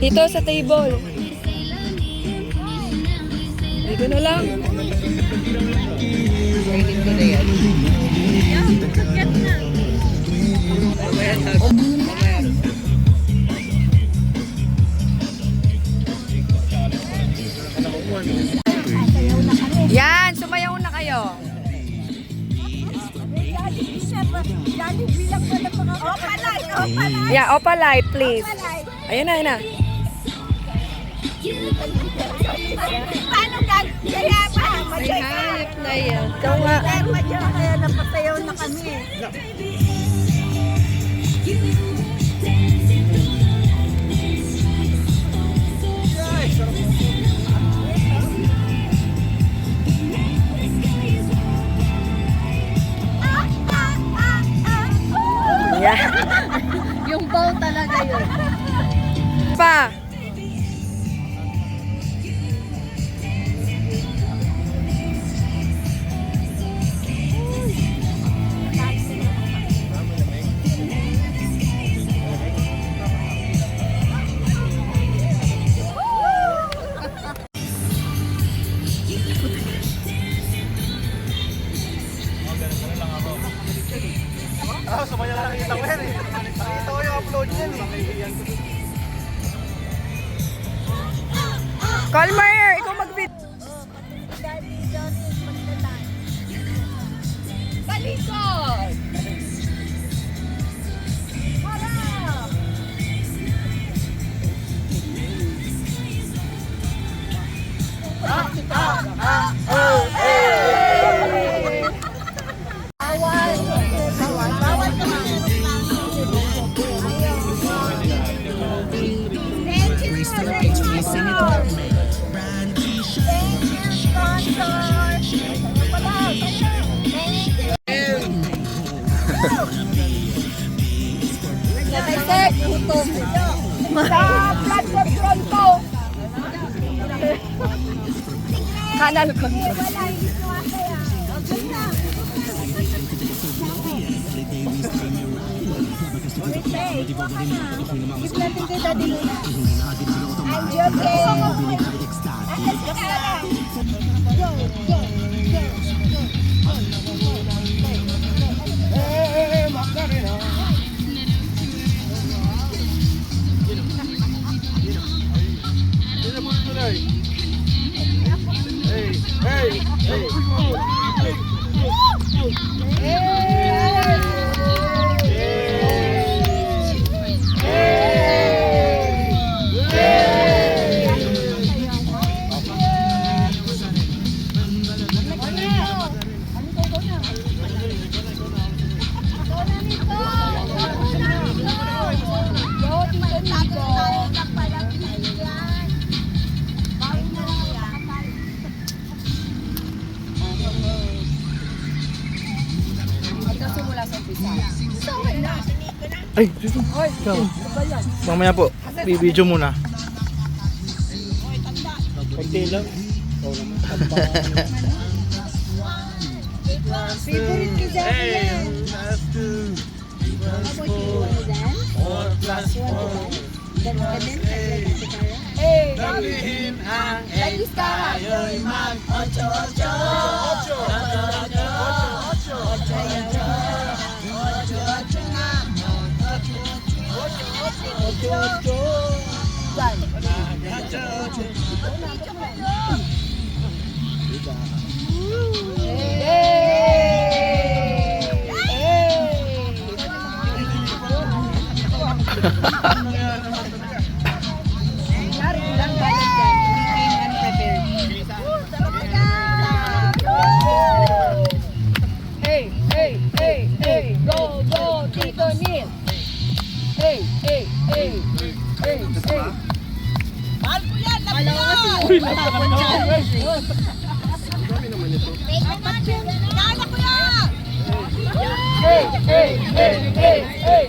Dito sa table. Dito na lang. Kainin ko na yan. Yan, sakyan na. Yan, sumayaw na kayo. Yeah, opalite, please. Ayan na, ayan na. Paano gagaya pa? May hayop na yan. Ikaw nga. Kaya napasayaw na kami. Yeah. Yung bow talaga yun. Pa. Sumaya lang nakita ko yan eh. Nakita ko yung upload yan eh. Colmer, ikaw mag-fit. Balikod! Naisip, gutom. Sa platform front ko. Kanal control. Ay, dito. Mamaya po, bibidyo muna. Konti lang. Favorite ko dyan yan. Dalihin ang egg tayo'y mag-ocho-ocho. Hey, hey, hey, hey, go, go, Tito Neil. Hey, hey, hey, hey, hey. Mahal ko yan, labi mo! Uy, napakaman dyan. Kaya ko yan! Hey, hey, hey, hey, hey.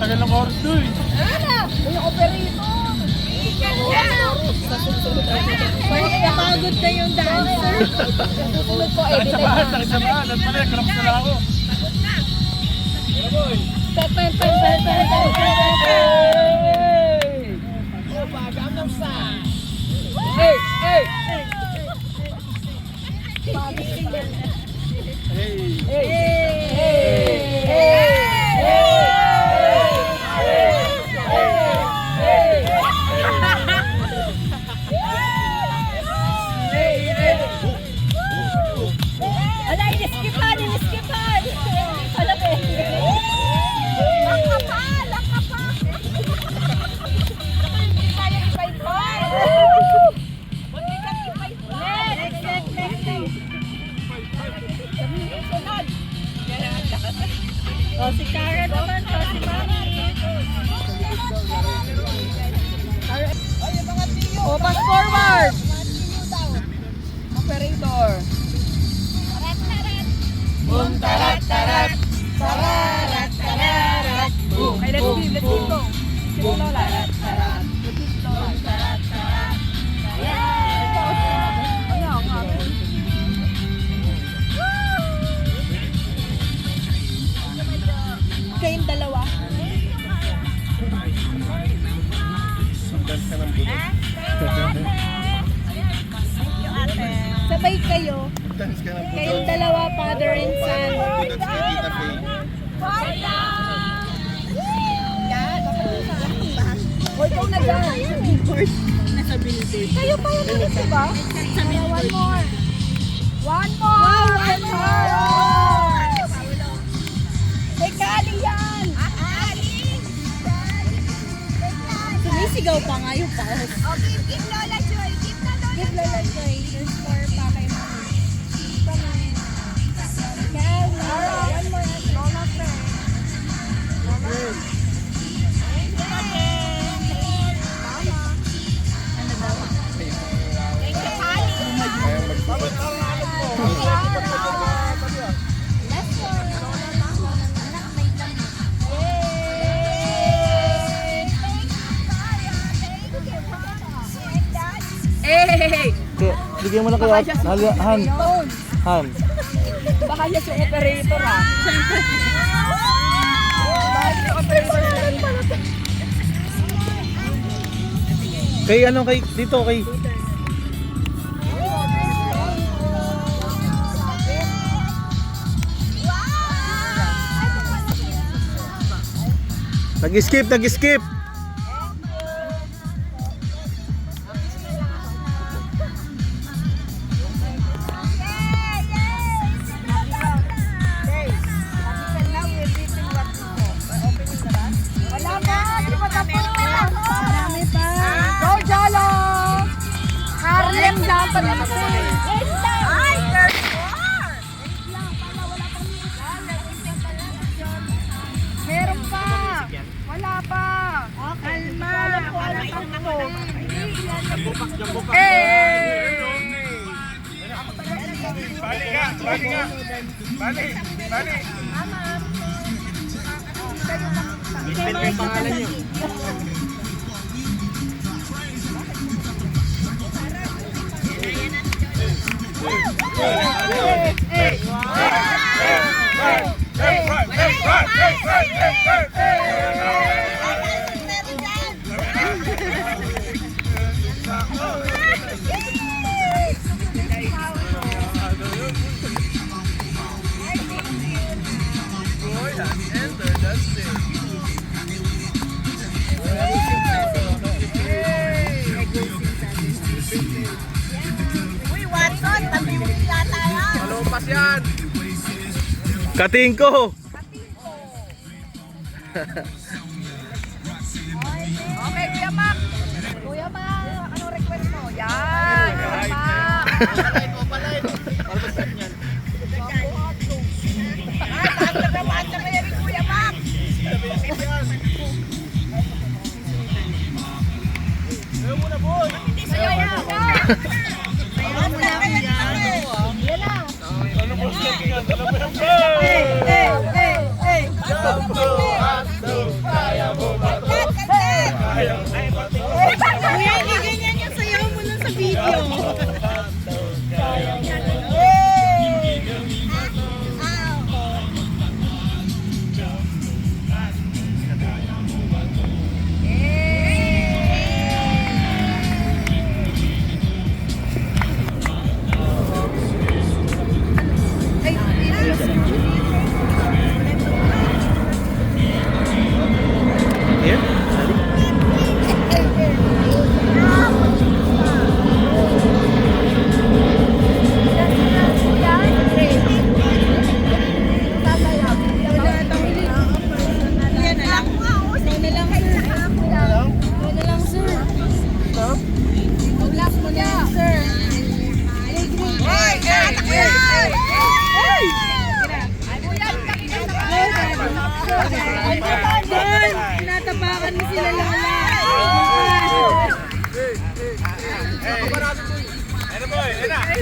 Tagal ng oras doon. Ano? Pagod na yung dancer. Susunod po, edit na. Sakit sa bahan. At pala, krap na lang ako. Pen, pen, pen, pen, pen, pen, pen, pen. Hey, hey. Wala, iniskipan! Wala, ang kapal! Hindi kaya ipay-pay! Hindi ka ipay-pay! Next! Sunod! O, si Kara naman. O, si Mami. O, pass forward. Operator. Boom, tarat, tarat. Tararat, tararat. Boom, okay, let's go. Sige, Lola. Tarat, repeat, Lola. Tarat, tarat. Ayun, Kayong dalawa. Sabay kayo. Kayong dalawa, father and son. o, ikaw na dyan. Nasa billboard. Kayo pa yung minute, diba? Sa billboard. One more! May kali yan! Sumisigaw pa nga yung paus. Oh, give Lola Joy! Give Lola Joy! There's more pa kay Mami. Kali! One more. Lola first. Hey! Bigyan mo na kaya, Han. Han. Baka siya si operator, ha? Baka si operator. Kay ano, kay, dito, kay. Nag-skip. Wala pa! Di pa tapos! Marami pa. Go, Jolo! Harlem dapat na po. Ay! There's more! Meron pa! Wala pa! Kalma. Hey! Uy, Watson! Pag-iwi yata yan! Kating ko. Okay, Kuya Mac! Kuya Mac, anong request mo? Yan! Kuya Mac! Saan naman na kaya ni Kuya Mac? Hindi sa'yo yan! Ayaw mo na kaya ni Kuya. Yan na! Kuya, hindi ganyan yung sayaw mo nun sa video. Doon! Tinatapakan mo sila Lola.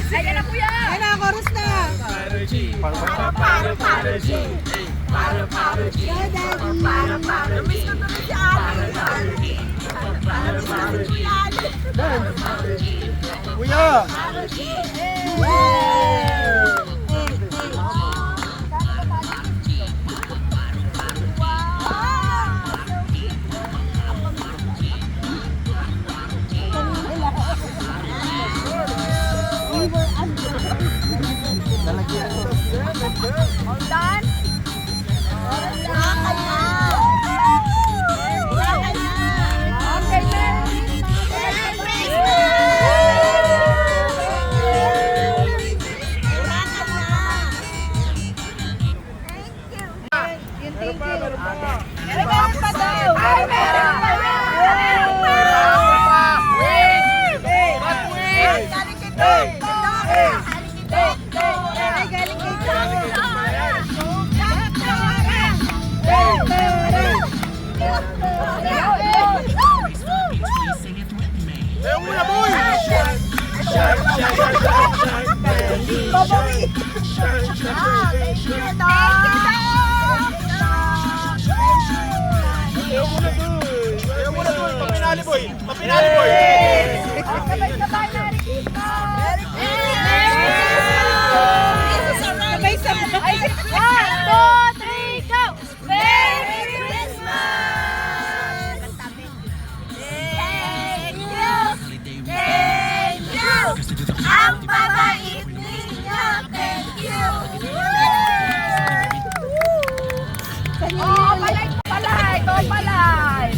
Ayan na kuya. Ay na, chorus na. Namiss ko tuloy si Ali. Kuya! Hold on. Okay, Merry Meron pa daw. Ay, meron pa. Meron pa. Wait. Galing kay Tom. Ay, galing kay Ayaw mo na, boy! Babawi. Ayaw mo na, boy! Ayaw mo na, boy! Papinali, boy! Papinali, boy! Sabay-sabay, Merry Christmas! Sabay-sabay. 1, 2, 3, go! Merry Christmas! Thank you! Thank you! Ang babait ninyo! Thank you! Oh, palay! Oh, palay!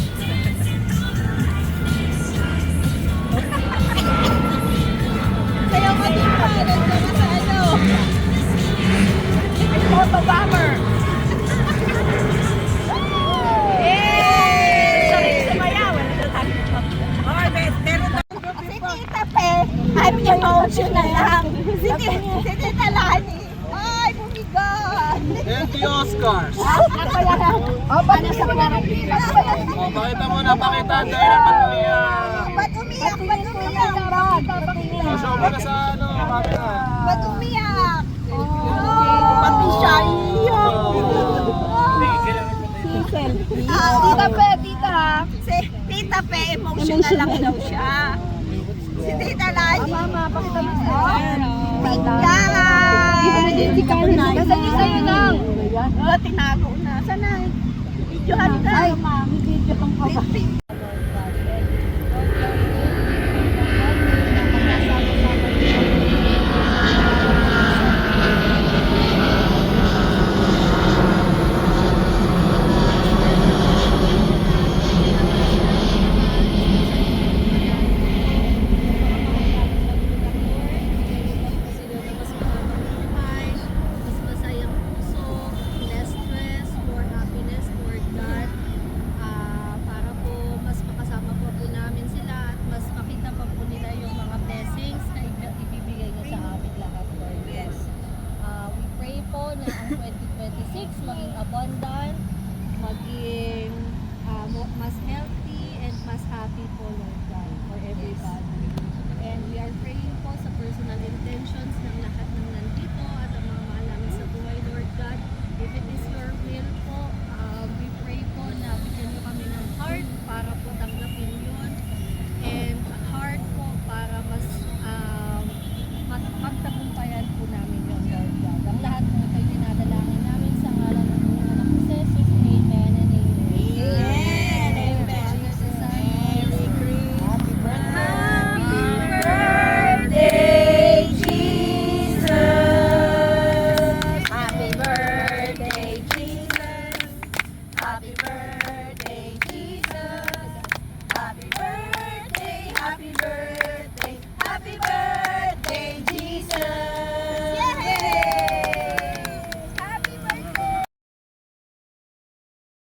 Sayaw ka din pa. Nandiyan ka sa ano. Photo bomber! Yay! Sarili sumayaw. Okay, meron na. Si Tita Pe, I'm emotional lang. Si Tita Lani, ay, bumigat. And the Oscars! Paano sa Pilipinas? O, pakita mo na, pakita ang dahilan ba't umiyak. Ba't umiyak? Ba't umiyak? O, show mo na sa ano, camera. Ba't umiyak? Pati siya iyak. Tita Pe, tita. Si Tita Pe, emotional lang daw siya. Si Tita Lani. Mama, pakita mo sa Tita. Nasaan yung sa'yo lang? Tinago na. Sana. Videohan ka. Ay, video kang